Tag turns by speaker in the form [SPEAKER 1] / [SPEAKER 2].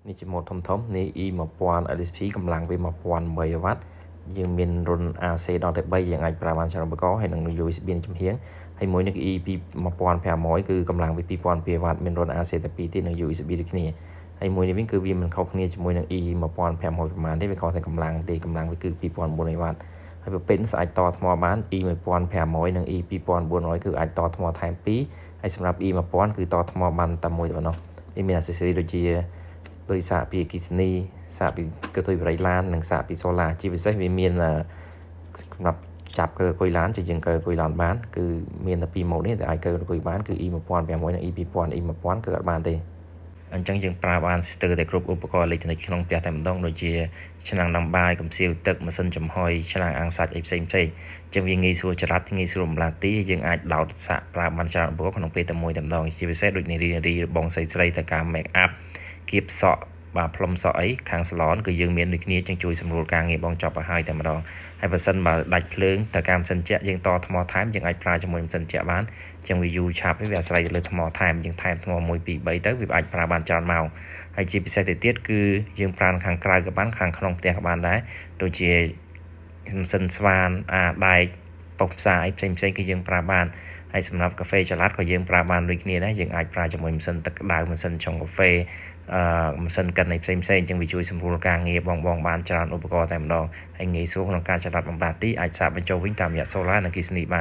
[SPEAKER 1] នេះជា mode ធំនេះ E 1000 LSP កម្លាំងវា1008 W យើងមានរុន AC ដល់តែ3យើងអាចប្រើបានច្រើនឧបករណ៍ហើយនឹង USB នេះចំហៀងហើយមួយនេះគឺ E 1500គឺកម្លាំងវា2002 W មានរុន AC តែ2ទៀតនិង USB ដូចគ្នាហើយមួយនេះវិញគឺវាមិនខុសគ្នាជាមួយនឹង E 1500ប្រហែលទេវាខុសតែកម្លាំងទេកម្លាំងវាគឺ2400 W ហើយប្រភេទស្អាតតថ្មបាន E 1500និង E 2400គឺអាចតថ្មថែម2ហើយសម្រាប់ E 1000គឺតថ្មបានតែមួយប៉ុណ្ណោះវាមាន accessory ដូចជាដោយសារពីអគិសនីសារពីកតុយបរិឡាននិងសារពីសូឡាជាពិសេសវាមានសម្រាប់ចាប់កើកុយឡានជាជាងកើកុយឡានបានគឺមានតែ2ម៉ូតនេះដែលអាចកើកុយបានគឺ E 1500និង E 2000 E 1000គឺអត់បានទេអញ្ចឹងយើងប្រើបានស្ទើរតែគ្រប់ឧបករណ៍អេឡិចត្រូនិកក្នុងផ្ទះតែម្ដងដូចជាឆ្នាំងដាំបាយកំសៀវទឹកម៉ាស៊ីនចំហុយឆ្នាំងអាំងសាច់អីផ្សេងអញ្ចឹងវាងាយស្រួលចល័តងាយស្រួលម្លាទីយើងអាចដោតសាក់ប្រើបានច្រើនឧបករណ៍ក្នុងពេលតែមួយតែម្ដងជាពិសេសដូចនារីបងស្រីទៅការ make up គៀបសក់បាទផ្លុំសក់អីខាងសាឡនគឺយើងមានដូចគ្នាចឹងជួយសម្រួលការងារបងចប់ឲ្យហើយតែម្ដងហើយបើសិនបើដាច់ភ្លើងទៅការម៉ាស៊ីនជែកយើងតថ្មថែមយើងអាចប្រើជាមួយម៉ាស៊ីនជែកបានចឹងវាយូរឆាប់វាអាស្រ័យលើថ្មថែមយើងថែមថ្ម1 2 3ទៅវាអាចប្រើបានច្រើនម៉ោងហើយជាពិសេសទៅទៀតគឺយើងប្រើខាងក្រៅក៏បានខាងក្នុងផ្ទះក៏បានដែរដូចជាម៉ាស៊ីនស្វានដែកប៉ុស្តិ៍ផ្សារអីផ្សេងគឺយើងប្រើបានហើយសម្រាប់កាហ្វេចល័តក៏យើងប្រើបានដូចគ្នាដែរយើងអាចប្រើជាមួយម៉ាស៊ីនទឹកក្តៅម៉ាស៊ីនឆុងកាហ្វេម៉ាស៊ីនកិនអីផ្សេងចឹងវាជួយសម្រួលការងារបងបានច្រើនឧបករណ៍តែម្ដងហើយងាយស្រួលក្នុងការចល័តបំលាទីអាចសាកបញ្ចូលវិញតាមរយៈ solar និងអគ្គិសនីបាន